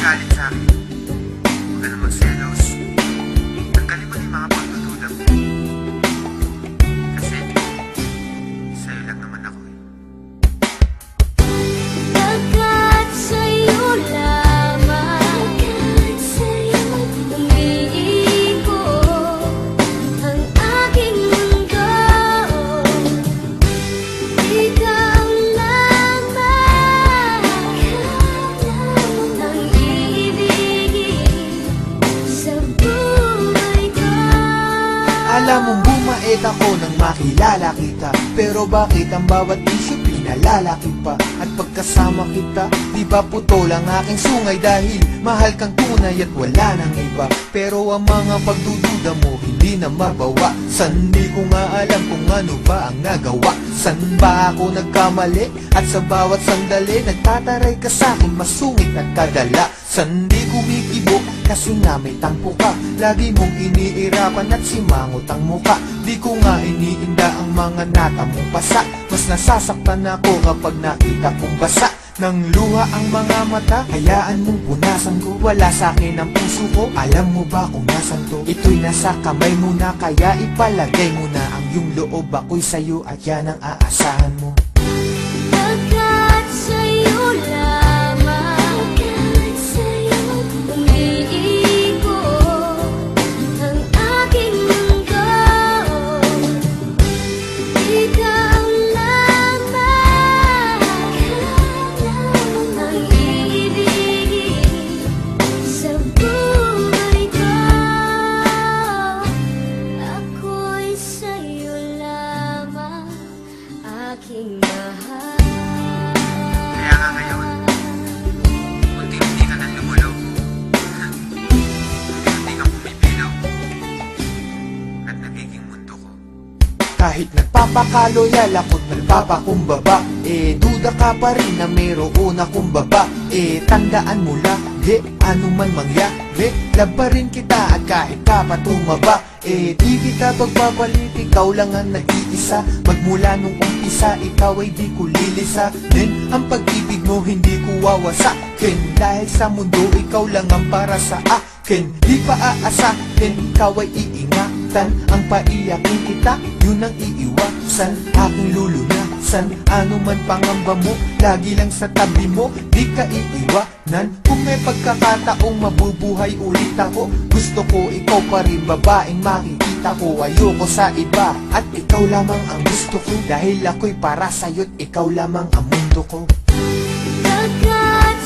magalit sa akin. Huwag ka na magselos. Tanggalin mo na yung mga pagdududa mo. Kasi, sa'yo lang naman ako eh. Pagkat sa'yo lamang, umiikot ang aking mundo. Ikaw lamang ang iibigin sa buhay ko. Alam mong bumait ako nang makilala kita, pero bakit ang bawat isyu pinalalaki pa? At pagkasama kita, di ba putol ang aking sungay? Dahil mahal kang tunay at wala nang iba. Pero ang mga pagdududa mo hindi na mabawa. San di ko nga alam kung ano ba ang nagawa? San ba ako nagkamali? At sa bawat sandali nagtataray ka sa'kin, masungit at kadala. San di kumikibo kasi nga may tampo ka. Lagi mong iniirapan at simangot ang muka. Di ko nga iniinda ang mga nata mong pasa. Mas nasasaktan ako kapag nakita kong basa ng luha ang mga mata. Hayaan mong punasan ko, wala sa'kin ang puso ko. Alam mo ba kung nasan to? Ito'y nasa kamay mo na, kaya ipalagay mo na ang iyong loob. Ako'y sa'yo at yan ang aasahan mo. Pagkat sa'yo lamang, umiikot ang aking mundo. Ikaw lamang ang iibigin sa buhay ko. Ako'y sa'yo lamang, aking mahal. Kaya nga ngayon, unti-unti ka nang lumulog. Unti-unti kang pumipilaw. At nagiging mundo ko. Kahit nagpapakaloyal ako't nagpapakumbaba, duda ka pa rin na mayroon akong baba. Tandaan mo lagi, ano man mangyari, love pa rin kita at kahit ka pa tumaba. Di kita pagpapalit, ikaw lang ang nag-iisa. Magmula nung umpisa, ikaw ay di ko lilisa. Then ang pag-ibig mo hindi ko wawasakin. Dahil sa mundo, ikaw lang ang para sa akin. Di pa aasahin, ikaw ay iingatan. Ang paiyakin kita, yun ang iiwasan. Aking lulunasan, ano man pangamba mo, lagi lang sa tabi mo, di ka iiwanan. Kung may pagkakataong mabubuhay ulit ako, gusto ko ikaw pa rin, babaeng makikita ko. Ayoko sa iba, at ikaw lamang ang gusto ko. Dahil ako'y para sa'yo't ikaw lamang ang mundo ko. Pagkat